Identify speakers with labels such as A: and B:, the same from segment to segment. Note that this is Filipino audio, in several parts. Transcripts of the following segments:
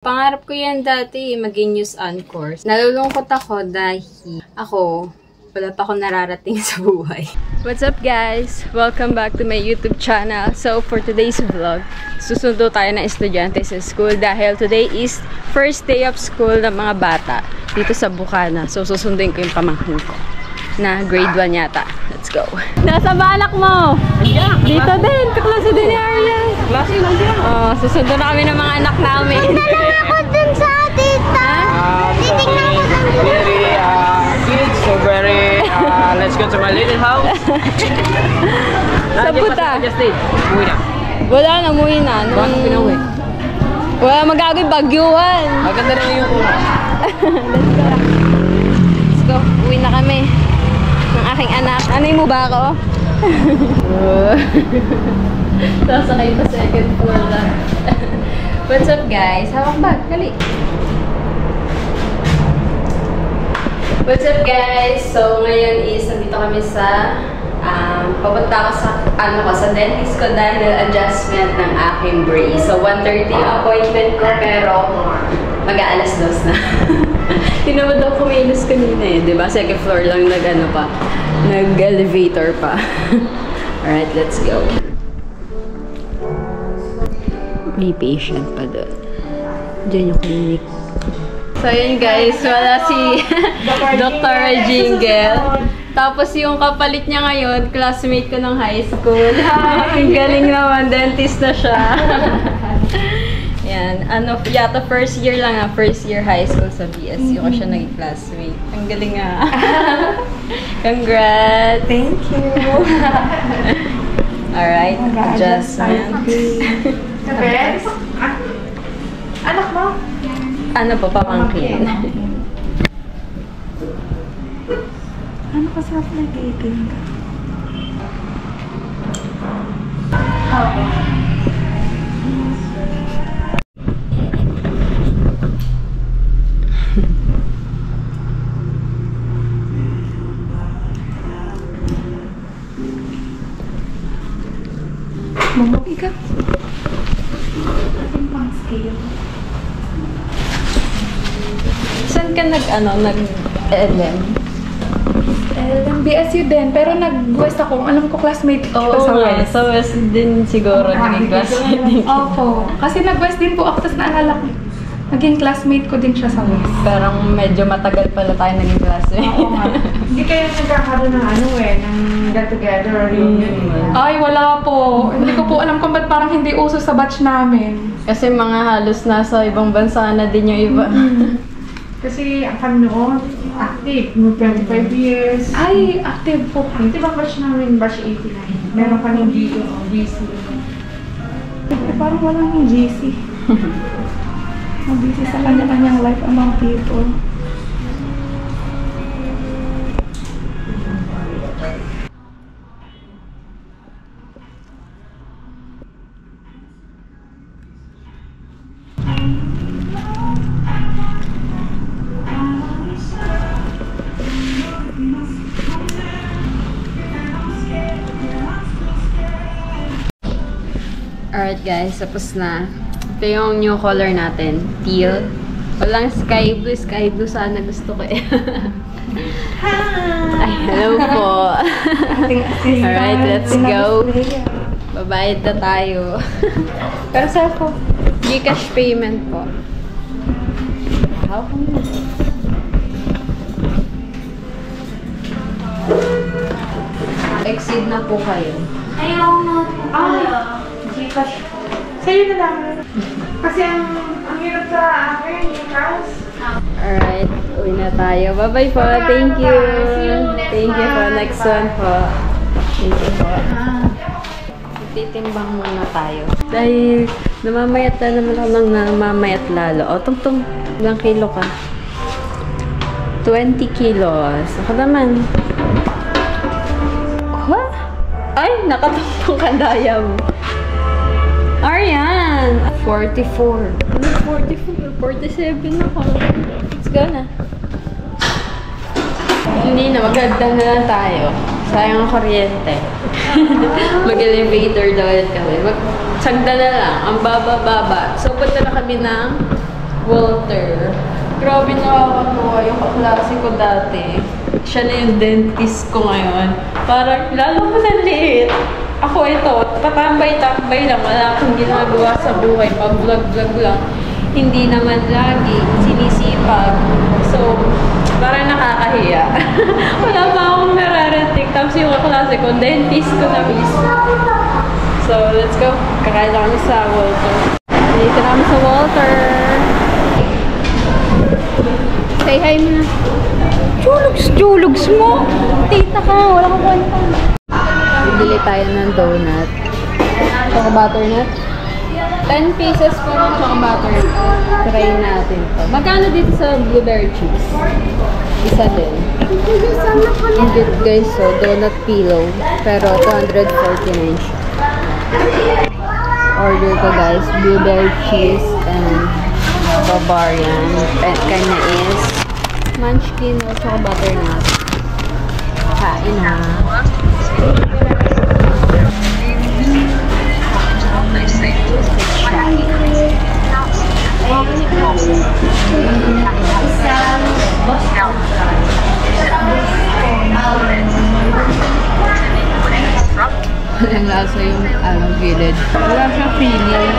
A: Pangarap ko yan dati, maging news anchor. Nalulungkot ako dahil wala pa ako nararating sa buhay. What's up guys? Welcome back to my YouTube channel. So for today's vlog, susundo tayo ng estudyante sa school dahil today is first day of school ng mga bata dito sa Bukana. So susundin ko yung pamangkin ko na grade 1 yata. Let's go. Nasa balak mo? Dito din. Kaklase din ni Ariel. Kaklase lang din. Oh, susundo na kami ng mga anak namin.
B: Punta lang ako dun sa tita. Titignan ko dun.
C: Very kids, so very let's go to my little house.
A: Sa puta.
C: Uwi na.
A: Wala na, umuwi na.
C: Bakit pinauwi?
A: Wala magagawin bagyuhan.
C: Maganda rin yung una.
A: Let's go. Uwi na kami ng aking anak. Anay mo ba ako? Sasakay pa second floor lang. What's up guys? Hawak bag. Kali. What's up guys? So ngayon is nandito kami sa papunta ako sa dentist ko dahil adjustment ng aking brace. So 1:30 yung appointment ko pero mag-aalas 2 na. Tinamad ako kumilos kanina eh, diba? Second floor lang nag-elevator pa. Alright, let's go. May patient pa doon. Diyan yung clinic. So yun guys, wala si Dr. Jingle. Tapos yung kapalit niya ngayon, classmate ko ng high school. Ang galing naman, dentist na siya. Yan, yata first year lang first year high school sa BSU ko siya naging classmate. Ang galing nga. Congrats!
B: Thank you.
A: Alright, adjustment.
B: Bes? Anak mo?
A: Ano po, pamangkin?
B: Ano ka sa nag-eating ka? Oo. Mamuki ka. Ating pang scale.
A: Saan ka nag-LM?
B: BSU din, pero nag-West ako. Alam ko classmate ko sa West.
A: Sa West din siguro naging classmate din.
B: Opo. Kasi nag-West din po ako, tapos naalala ko. Naging classmate ko din siya sa West.
A: Parang medyo matagal pala tayo naging classmate.
D: Oo nga. Hindi kayo nagkakaroon ng ng get-together or reunion.
B: Ay, wala po. Hindi ko po alam kung ba't parang hindi uso sa batch namin.
A: Kasi mga halos nasa ibang bansa na din yung iba.
D: Kasi ang kami noon, active. 25 years.
B: Ay, active po.
D: Di ba batch namin, batch 89? Meron ka ng GC.
B: Parang walang yung GC. Busy sa kanya-kanyang life ang mga people.
A: Alright guys, tapos na. Ito yung new color natin. Teal. Walang sky blue. Sky blue sana gusto ko eh. Ay, hello po. Alright, let's go. Babayad na tayo. Pero saan po? Gcash payment po. How come na? Exceed na po kayo.
B: Ayaw na.
D: Gcash. Sa'yo na lang. Kasi ang hirap sa akin, yung cash.
A: Alright, uwi na tayo. Bye-bye po. Thank you. Thank you po. Next one po. Thank you po. Titimbang muna tayo. Dahil namamayat na naman ako ng namamayat lalo. O, tungtong. Ilang kilo ka? 20 kilos. Ako naman. What? Ay, nakatungtong kandaya mo. Arian! 44. 44? 47 ako. Let's go na. Hindi na, magagdan na lang tayo. Sayang ang kuryente. Mag-elevator daw ulit kami. Magsagda na lang. Ang baba-baba. So, punta na kami ng Walter. Grabe nakakatuwa yung kaklase ko dati. Siya na yung dentist ko ngayon. Parang lalo ko na liit. Ako ito, patambay-tambay lang. Wala akong ginagawa sa buhay. Pag-vlog-vlog lang. Hindi naman lagi. Sinisipag. So, parang nakakahiya. Wala pa akong nararating. Tapos yung kaklase ko, dentist ko na mismo. So, let's go. Kakain lang kami sa Walter. Dito na kami sa Walter. Say hi mo na. Julugs mo! Tita ka, wala kang kwenta. Bibili tayo ng donut. Tsaka butternut. 10 pieces po ng tsaka butternut. Try natin to. Magkano dito sa blueberry cheese? Isa din. And good guys, so donut pillow. Pero 249 siya. Order ko guys, blueberry cheese and Bavarian. Kanya is munchkin at saka butternut. Kain ha. Walang lasa yung gilid. Wala siyang feeling.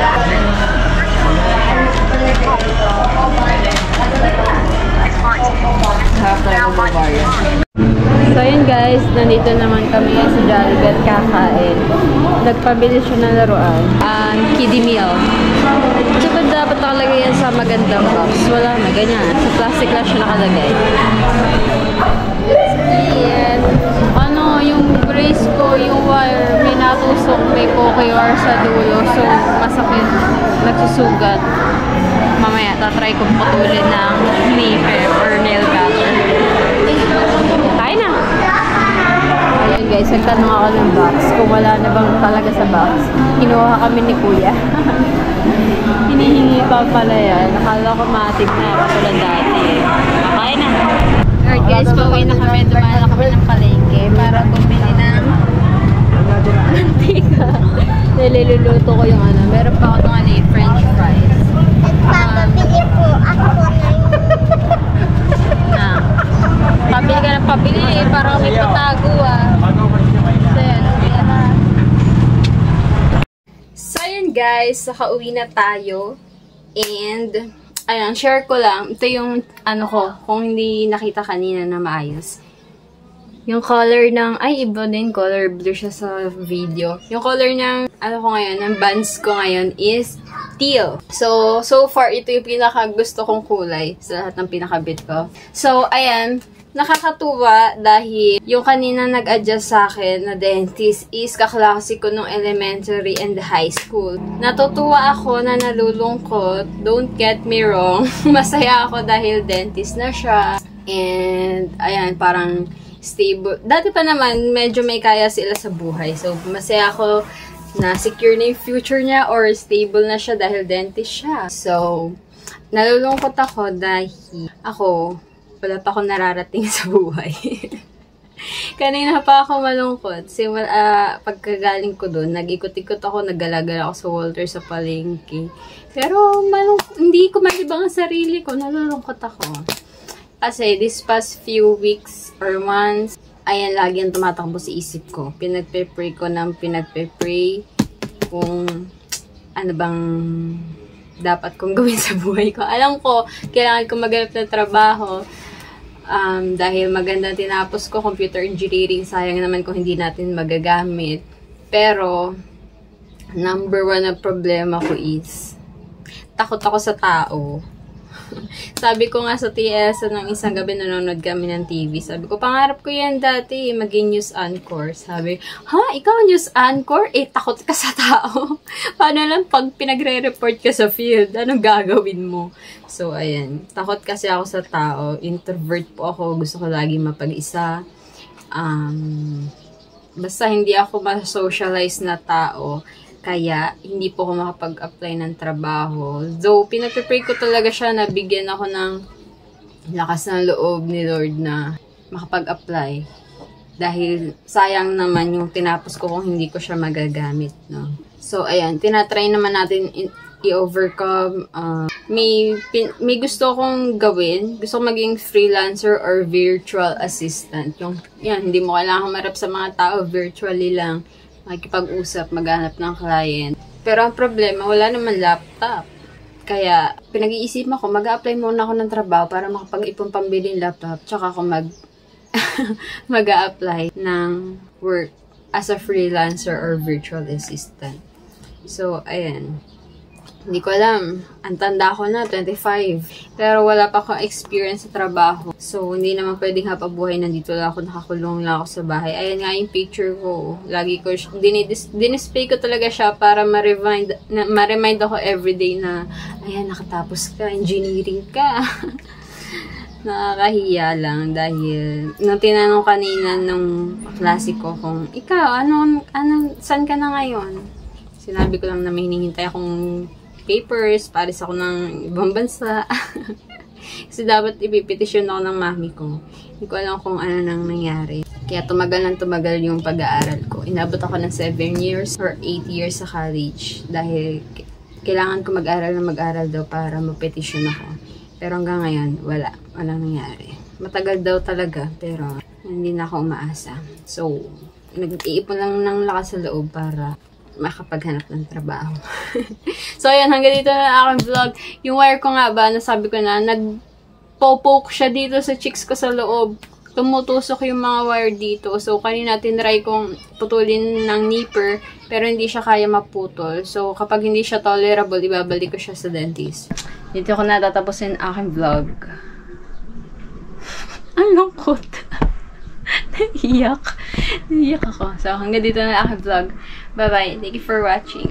A: So yun guys, nandito naman kami sa Jollibee at kakain. Nagpabili siya ng laruan. Kiddie meal. Diba dapat nakalagay yan sa magandang box? Wala na, ganyan. Sa plastic lang siya nakalagay. Yan. Yung brace ko, yung wire, may natusok, may POKR sa dulo. So, masakit. Nagsusugat. Mamaya, tatry kong putulin ng nipper or nail cutter. Kain na! Ayan guys, nagtanong ako ng box. Kung wala na bang talaga sa box, kinuha kami ni Kuya. Hinihingi pa pala yan. Nakala ko matig na katulad dati. Kain na! Alright guys, pauwi na kami. Dumala kami ng palengke para bumili ng mantika. Niluluto ko yung meron pa ako ng french fries.
E: Nagpapabili po ako ng...
A: Pabili ka ng pabili para may patago So yun guys, nakauwi na tayo. And ayan, share ko lang. Ito yung ko, kung hindi nakita kanina na maayos. Yung color ng, iba din, color blue siya sa video. Yung color ng, ko ngayon, ng bands ko ngayon is teal. So far, ito yung pinaka-gusto kong kulay sa lahat ng pinakabit ko. So, ayan, nakakatuwa dahil yung kanina nag-adjust sa akin na dentist is kaklase ko nung elementary and high school. Natutuwa ako na nalulungkot. Don't get me wrong. Masaya ako dahil dentist na siya. And, ayan, parang stable. Dati pa naman, medyo may kaya sila sa buhay. So, masaya ako na secure na yung future niya or stable na siya dahil dentist siya. So, nalulungkot ako dahil wala pa akong nararating sa buhay. Kanina pa ako malungkot. Kasi pagkagaling ko doon, nag-ikot-ikot ako, naggalagal ako sa Walter sa palengke. Pero hindi ko malibang ang sarili ko. Nalulungkot ako. Kasi this past few weeks or months, ayan, lagi ang tumatakbo sa isip ko. Pinagpe-pray ko ng pinagpe-pray kung ano bang dapat kong gawin sa buhay ko. Alam ko, kailangan ko maghanap ng trabaho. Dahil magandang tinapos ko, computer engineering, sayang naman kung hindi natin magagamit. Pero, number one na problema ko is, takot ako sa tao. Sabi ko nga sa TS, ng isang gabi nanonood kami ng TV. Sabi ko, pangarap ko yan dati, maging news anchor. Sabi, ikaw news anchor? Takot ka sa tao. Paano lang pag pinagre-report ka sa field? Anong gagawin mo? So, ayan. Takot kasi ako sa tao. Introvert po ako. Gusto ko lagi mapag-isa. Basta hindi ako ma-socialize na tao. Kaya, hindi po ako makapag-apply ng trabaho. Though, pinag-pray ko talaga siya na bigyan ako ng lakas ng loob ni Lord na makapag-apply. Dahil, sayang naman yung tinapos ko kung hindi ko siya magagamit, no? So, ayan, tinatry naman natin i-overcome. May gusto kong gawin. Gusto kong maging freelancer or virtual assistant. Hindi mo kailangan humarap sa mga tao. Virtually lang. Makikipag-usap, maghanap ng client. Pero ang problema, wala naman laptop. Kaya, pinag-iisipan ko, mag-a-apply muna ako ng trabaho para makapag-ipon pambili ng laptop. Tsaka ako mag-a-apply ng work as a freelancer or virtual assistant. So, ayan. Hindi ko alam. Ang tanda ko na, 25. Pero wala pa akong experience sa trabaho. So, hindi naman pwedeng hapabuhay. Nandito lang ako, nakakulong lang ako sa bahay. Ayan nga yung picture ko. Lagi ko, dinisplay ko talaga siya para ma-remind ako everyday na, ayan, nakatapos ka, engineering ka. Nakakahiya lang dahil nung tinanong kanina nung klase ko kung, ikaw, saan ka na ngayon? Sinabi ko lang na may hinihintay akong papers, paris ako ng ibang bansa. Kasi dapat ipipetisyon ako ng mami ko. Hindi ko alam kung ano nang nangyari. Kaya tumagal yung pag-aaral ko. Inabot ako ng 7 years or 8 years sa college. Dahil kailangan ko mag-aral daw para mapetisyon ako. Pero hanggang ngayon, walang nangyari. Matagal daw talaga, pero hindi na ako umaasa. So, nag-iipon lang ng lakas sa loob para makapaghanap ng trabaho. So, ayan, hanggang dito na ang aking vlog. Yung wire ko nga ba, nasabi ko na, nag-poke siya dito sa cheeks ko sa loob. Tumutusok yung mga wire dito. So, kanina tinry kong putulin ng nipper, pero hindi siya kaya maputol. So, kapag hindi siya tolerable, ibabalik ko siya sa dentist. Dito ko na tatapusin ang aking vlog. Ang lungkot. Naiyak ako. So, hanggang dito na ang aking vlog. Bye-bye. Thank you for watching.